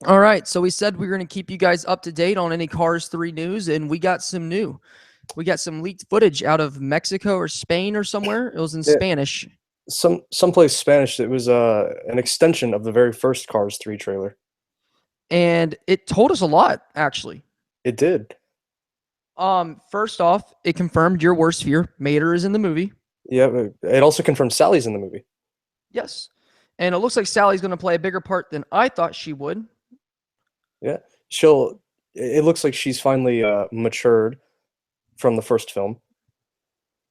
All right, so we said we were going to keep you guys up to date on any Cars 3 news, and we got some new. We got some leaked footage out of Mexico or Spain or somewhere. It was in Yeah, Spanish, someplace Spanish. It was an extension of the very first Cars 3 trailer. and it told us a lot, actually. It did. First off, it confirmed your worst fear. Mater is in the movie. Yeah, it also confirmed Sally's in the movie. Yes. And it looks like Sally's going to play a bigger part than I thought she would. Yeah, she'll. It looks like she's finally matured from the first film.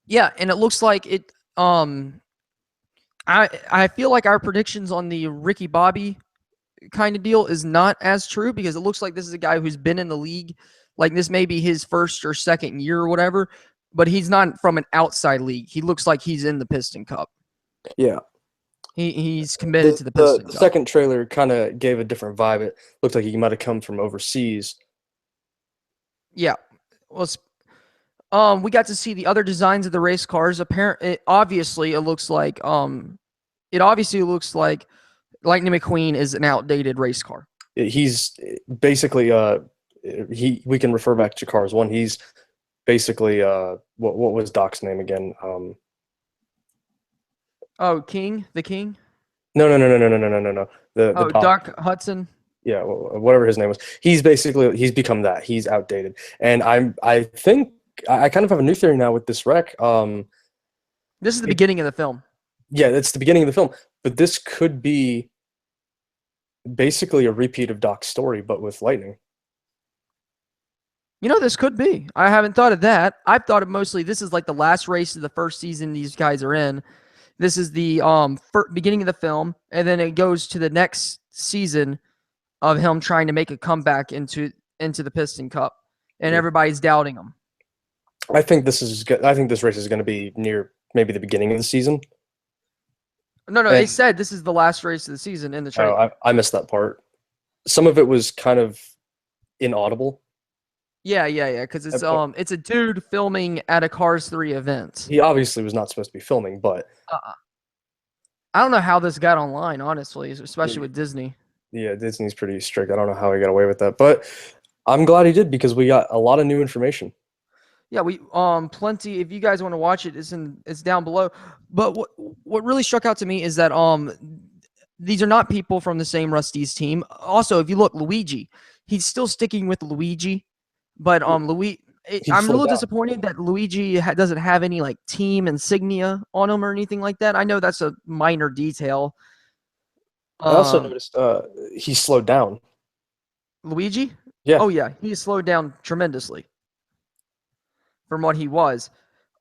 Yeah, and it looks like it I feel like our predictions on the Ricky Bobby kind of deal is not as true because it looks like this is a guy who's been in the league. Like this may be his first or second year or whatever, but he's not from an outside league. He looks like he's in the Piston Cup. Yeah, He's committed the to the the, Piston the Cup. second trailer kind of gave a different vibe. It looked like he might have come from overseas. Yeah. Well, we got to see the other designs of the race cars. Obviously it obviously looks like Lightning McQueen is an outdated race car. He's basically he. We can refer back to Cars 1. He's basically what was Doc's name again? Oh, the King. No, no, no, no, no, no, no, no, no, no. The Oh, Doc. Doc Hudson. Yeah, whatever his name was. He's become that. He's outdated, and I think I kind of have a new theory now with this wreck. This is the It, beginning of the film. yeah, it's the beginning of the film, but this could be basically a repeat of Doc's story, but with lightning. This could be. I haven't thought of that. I've thought of mostly this is like the last race of the first season these guys are in. This is the beginning of the film, and then it goes to the next season of him trying to make a comeback into the Piston Cup, and Yeah. everybody's doubting him. I think this is. I think this race is going to be near maybe the beginning of the season. No, no, they And said this is the last race of the season in the oh, trailer. I missed that part. Some of it was kind of inaudible. Yeah, yeah, yeah, because But it's a dude filming at a Cars 3 event. he obviously was not supposed to be filming, but Uh, I don't know how this got online, honestly, especially with Disney. yeah, Disney's pretty strict. I don't know how he got away with that, but I'm glad he did because we got a lot of new information. Yeah, we plenty. If you guys want to watch it, it's down below. But what really struck out to me is that these are not people from the same Rusty's team. Also, if you look, Luigi, he's still sticking with Luigi, but He I'm a slowed little down. disappointed that Luigi doesn't have any like team insignia on him or anything like that. I know that's a minor detail. I also Um, noticed he slowed down. Luigi, Yeah, oh yeah, he slowed down tremendously from what he was.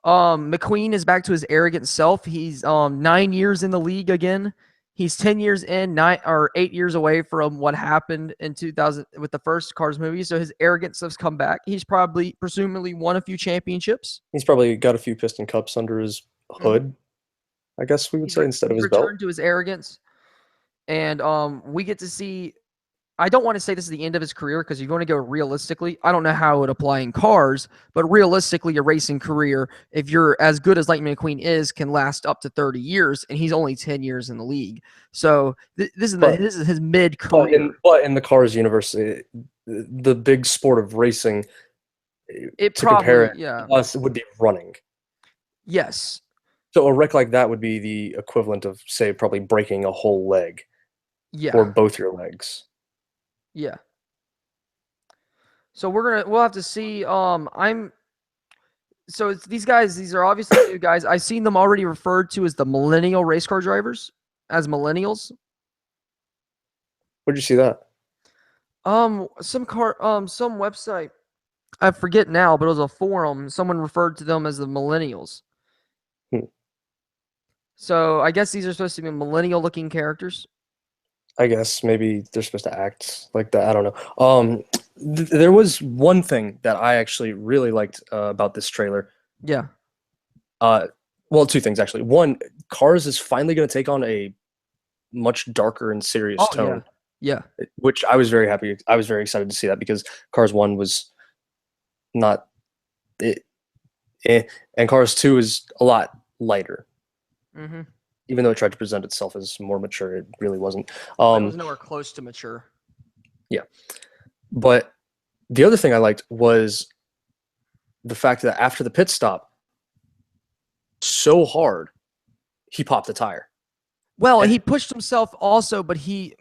McQueen is back to his arrogant self. He's 9 years in the league again. He's 10 years in, 8 years away from what happened in 2000 with the first Cars movie. So his arrogance has come back. He's probably presumably won a few championships. he's probably got a few piston cups under his Mm-hmm. hood, I guess we would say, instead of He's his belt. returned to his arrogance, and we get to see. I don't want to say this is the end of his career because you're going to go realistically. I don't know how it would apply in cars, but realistically, a racing career, if you're as good as Lightning McQueen is, can last up to 30 years, and he's only 10 years in the league. So But this is his mid but career. in the Cars universe, the big sport of racing, It to compare probably, it yeah, to us, it would be running. yes, So a wreck like that would be the equivalent of, say, probably breaking a whole leg or yeah, both your legs. yeah. So we'll have to see. So it's these guys. These are obviously new guys. I've seen them already referred to as the millennial race car drivers, as millennials. Where'd you see that? Some website. I forget now, but it was a forum. Someone referred to them as the millennials. Hmm. So I guess these are supposed to be millennial-looking characters. I guess maybe they're supposed to act like that. I don't know. There was one thing that I actually really liked about this trailer. Yeah. Uh, well, two things actually. One, Cars is finally going to take on a much darker and serious Oh yeah. tone, Yeah. which I was very happy. I was very excited to see that because Cars 1 was not it, and Cars 2 is a lot lighter. Mm-hmm. Even though it tried to present itself as more mature, it really wasn't. But it was Um, nowhere close to mature. Yeah. But the other thing I liked was the fact that after the pit stop, so hard, he popped the tire. Well, And he pushed himself also, but he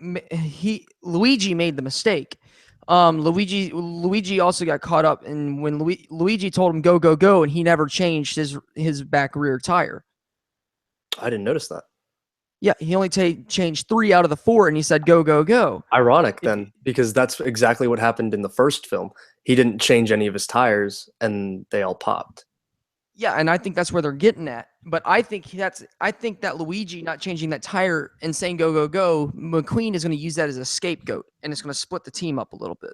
Luigi made the mistake. Luigi also got caught up, and when Luigi told him go go go, and he never changed his back rear tire. I didn't notice that. Yeah, he only changed 3 out of the 4, and he said go go go. Ironic If then, because that's exactly what happened in the first film. He didn't change any of his tires, and they all popped. Yeah, and I think that's where they're getting at. But I think that Luigi not changing that tire and saying go go go, McQueen is going to use that as a scapegoat, and it's going to split the team up a little bit.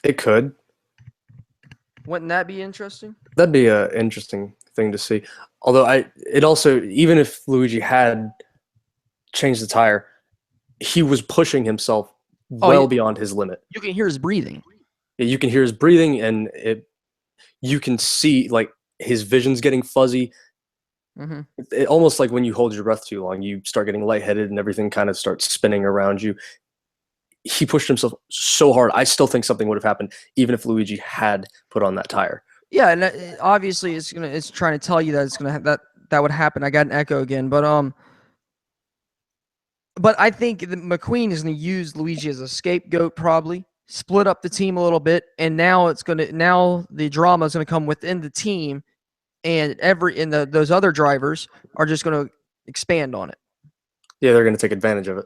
It could. Wouldn't that be interesting? That'd be an interesting thing to see. Although it also, even if Luigi had changed the tire, he was pushing himself well beyond his limit. You can hear his breathing. You can hear his breathing, and you can see like his vision's getting fuzzy. Mm-hmm. Almost like when you hold your breath too long, you start getting lightheaded and everything kind of starts spinning around you. He pushed himself so hard. I still think something would have happened even if Luigi had put on that tire. Yeah, and obviously it's trying to tell you that it's gonna that would happen. I got an echo again, but I think that McQueen is gonna use Luigi as a scapegoat, probably split up the team a little bit, and now the drama is gonna come within the team, and those other drivers are just gonna expand on it. Yeah, they're going to take advantage of it.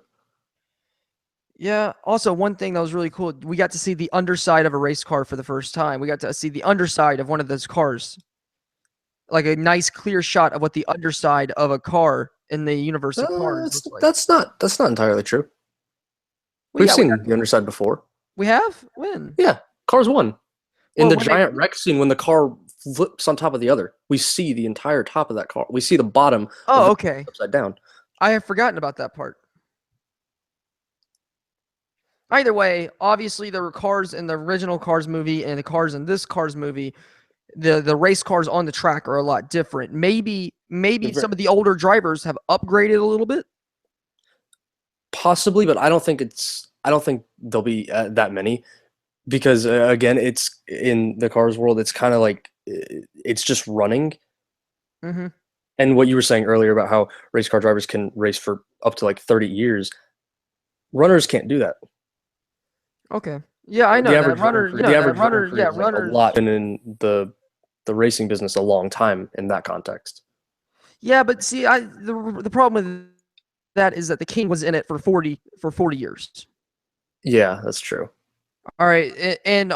Yeah. Also, one thing that was really cool, we got to see the underside of a race car for the first time. We got to see the underside of one of those cars, like a nice clear shot of what the underside of a car in the universe of cars looks like. That's not entirely true. Well, We've yeah, seen the underside before. we have when Yeah, Cars 1. In Well, the giant wreck scene when the car flips on top of the other, we see the entire top of that car. We see the bottom Oh, okay. upside down. I have forgotten about that part. Either way, obviously there were cars in the original Cars movie and the cars in this Cars movie. The race cars on the track are a lot different. Maybe some of the older drivers have upgraded a little bit. Possibly, but I don't think there'll be that many because again, it's in the Cars world. It's kind of like it's just running. Mm-hmm. And what you were saying earlier about how race car drivers can race for up to like 30 years, runners can't do that. Okay. Yeah, I know The that average runner. runner, You know the that average runner. runner Yeah, is like a runners. lot been in the racing business a long time in that context. Yeah, but see, the problem with that is that the King was in it for 40 years. Yeah, that's true. All right, and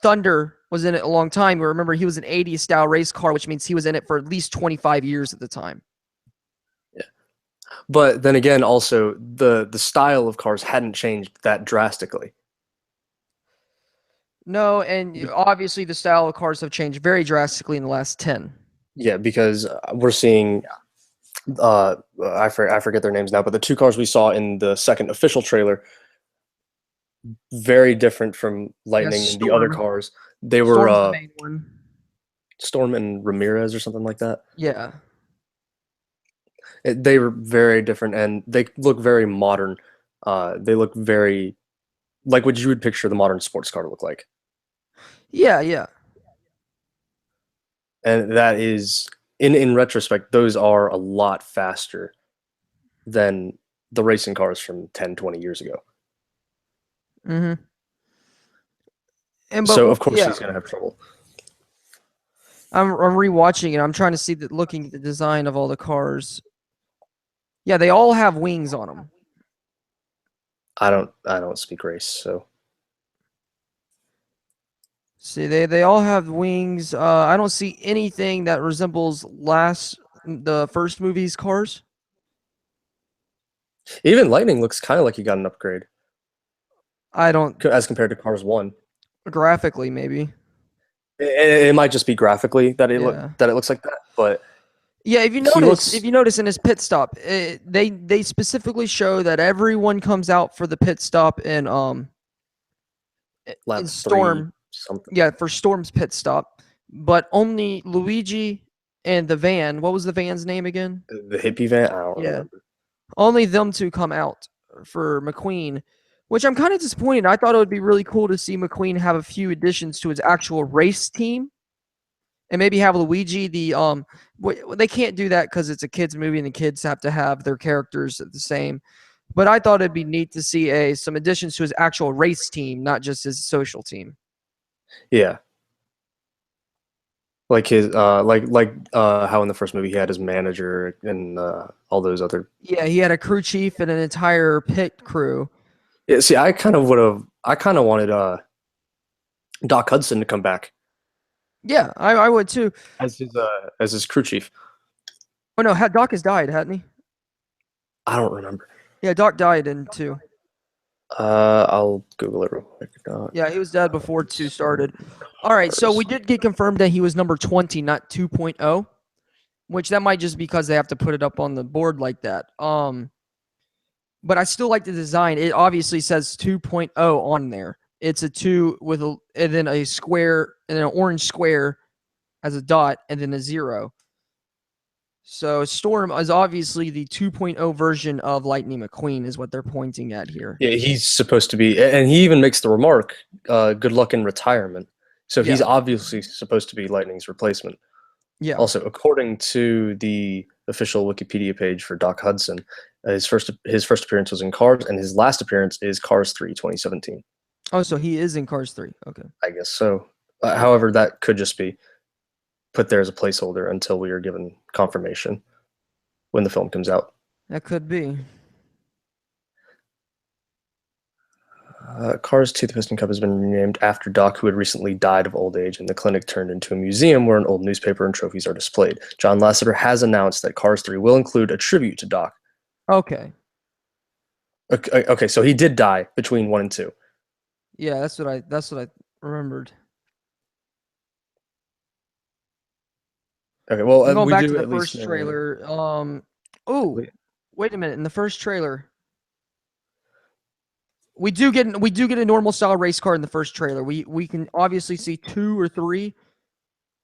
Thunder was in it a long time. Remember, he was an 80s style race car, which means he was in it for at least 25 years at the time. Yeah, but then again, also the style of cars hadn't changed that drastically. No, and obviously the style of cars have changed very drastically in the last 10. Yeah, because we're seeing. I forget their names now, but the two cars we saw in the second official trailer, very different from Lightning and the other cars. They were Storm's the main one. Storm and Ramirez or something like that. Yeah. They were very different, and they look very modern. They look very like what you would picture the modern sports car to look like. Yeah, yeah. And that is, in retrospect, those are a lot faster than the racing cars from 10, 20 years ago. Mm-hmm. And so of course he's gonna have trouble. I'm rewatching it. I'm trying to see looking at the design of all the cars. Yeah, they all have wings on them. I don't speak race, so. See, they all have wings. I don't see anything that resembles the first movie's cars. Even Lightning looks kind of like he got an upgrade. I don't. As compared to Cars 1. Graphically, maybe. It might just be graphically that it looks like that, but yeah. If you notice in his pit stop, they specifically show that everyone comes out for the pit stop in Storm. Something. Yeah, for Storm's pit stop, but only Luigi and the van. What was the van's name again? The hippie van. I don't remember. Only them two come out for McQueen. which I'm kind of disappointed. I thought it would be really cool to see McQueen have a few additions to his actual race team, and maybe have Luigi they can't do that because it's a kids movie and the kids have to have their characters the same. But I thought it'd be neat to see some additions to his actual race team, not just his social team. Yeah, like his how in the first movie he had his manager and all those other. Yeah, he had a crew chief and an entire pit crew. Yeah, see, I kind of would have. I kind of wanted Doc Hudson to come back Yeah, I would too. as his crew chief. Oh no, Doc has died, hadn't he? I don't remember. Yeah, Doc died in 2. I'll Google it real quick. Yeah, he was dead before 2 started. All right, so we did get confirmed that he was number 20, not 2.0, which that might just because they have to put it up on the board like that. But I still like the design. It obviously says 2.0 on there. It's a 2 with and then a square and then an orange square as a dot and then a 0. So Storm is obviously the 2.0 version of Lightning McQueen is what they're pointing at here. Yeah, he's supposed to be, and he even makes the remark, "Good luck in retirement." So he's Yeah. obviously supposed to be Lightning's replacement. Yeah. Also, according to the official Wikipedia page for Doc Hudson, his first appearance was in Cars, and his last appearance is Cars 3, 2017. Oh, so he is in Cars 3. Okay. I guess so. However, that could just be put there as a placeholder until we are given confirmation when the film comes out. That could be. Cars 2 The Piston Cup has been renamed after Doc, who had recently died of old age, and the clinic turned into a museum where an old newspaper and trophies are displayed. John Lasseter has announced that Cars 3 will include a tribute to Doc. Okay. Okay, so he did die between 1 and 2. Yeah, that's what I remembered. Okay, well, Going we back do to the at least first know. trailer. Oh, wait a minute. In the first trailer, we do get a normal style race car in the first trailer. We can obviously see 2 or 3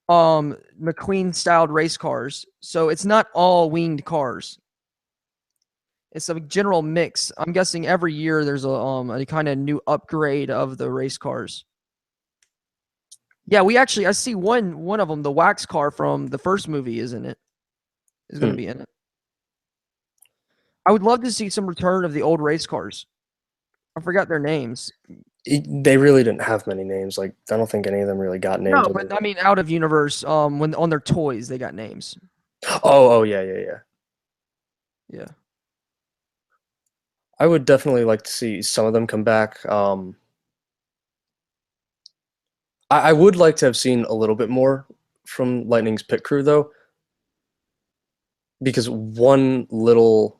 McQueen styled race cars. So it's not all winged cars. It's a general mix. I'm guessing every year there's a kind of new upgrade of the race cars. Yeah, I see one of them, the wax car from the first movie, is in it. Is going to be in it. I would love to see some return of the old race cars. I forgot their names. They really didn't have many names. Like, I don't think any of them really got names. No, but I mean, out of universe, when on their toys they got names. Oh, yeah. Yeah. I would definitely like to see some of them come back. I would like to have seen a little bit more from Lightning's pit crew, though, because one little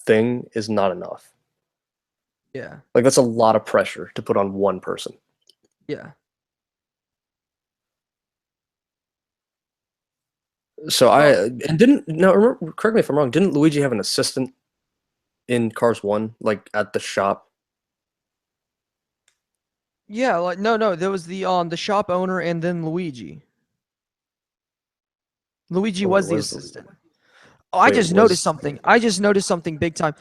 thing is not enough. Yeah. Like, that's a lot of pressure to put on one person. Yeah. So correct me if I'm wrong, didn't Luigi have an assistant in Cars 1, like at the shop? Yeah, like no, there was the shop owner and then Luigi. Luigi was the assistant. Oh, I just noticed something. I just noticed something big time.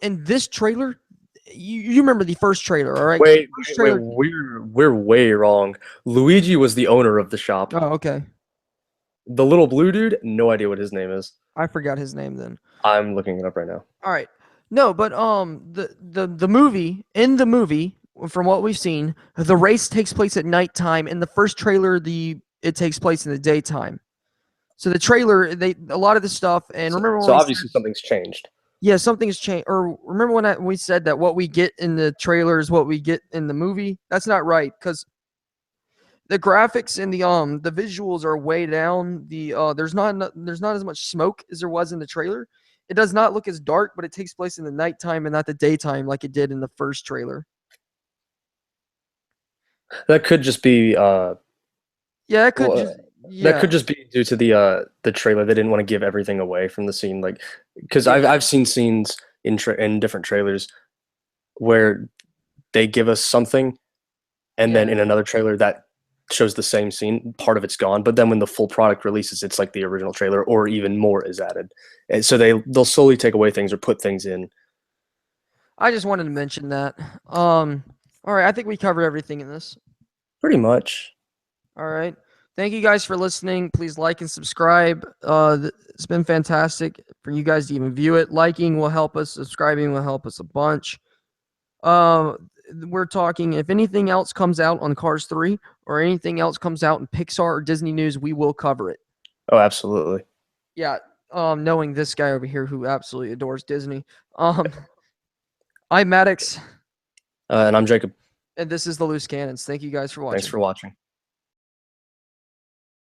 In this trailer, you remember the first trailer, all right? Wait, Trailer... we're way wrong. Luigi was the owner of the shop. Oh, okay. The little blue dude, no idea what his name is. I forgot his name then. I'm looking it up right now. All right. No, but the movie, in the movie, from what we've seen, the race takes place at nighttime. In the first trailer, it takes place in the daytime. So the trailer, a lot of the stuff, and remember when obviously something's changed. Yeah, something's changed. Or remember when we said that what we get in the trailer is what we get in the movie? That's not right, because the graphics and the visuals are way down. There's not as much smoke as there was in the trailer. It does not look as dark, but it takes place in the nighttime and not the daytime like it did in the first trailer. That could just be that could just be due to the trailer. They didn't want to give everything away from the scene, like, because I've seen scenes in different trailers where they give us something, and then in another trailer that shows the same scene, part of it's gone, but then when the full product releases, it's like the original trailer, or even more is added. And so they'll slowly take away things or put things in. I just wanted to mention that. All right, I think we covered everything in this. Pretty much. All right. Thank you guys for listening. Please like and subscribe. It's been fantastic for you guys to even view it. Liking will help us. Subscribing will help us a bunch. We're talking. If anything else comes out on Cars 3 or anything else comes out in Pixar or Disney news, we will cover it. Oh, absolutely. Yeah. Knowing this guy over here who absolutely adores Disney. I'm Maddox, And I'm Jacob. and this is the Loose Cannons. Thank you guys for Thanks watching. for watching.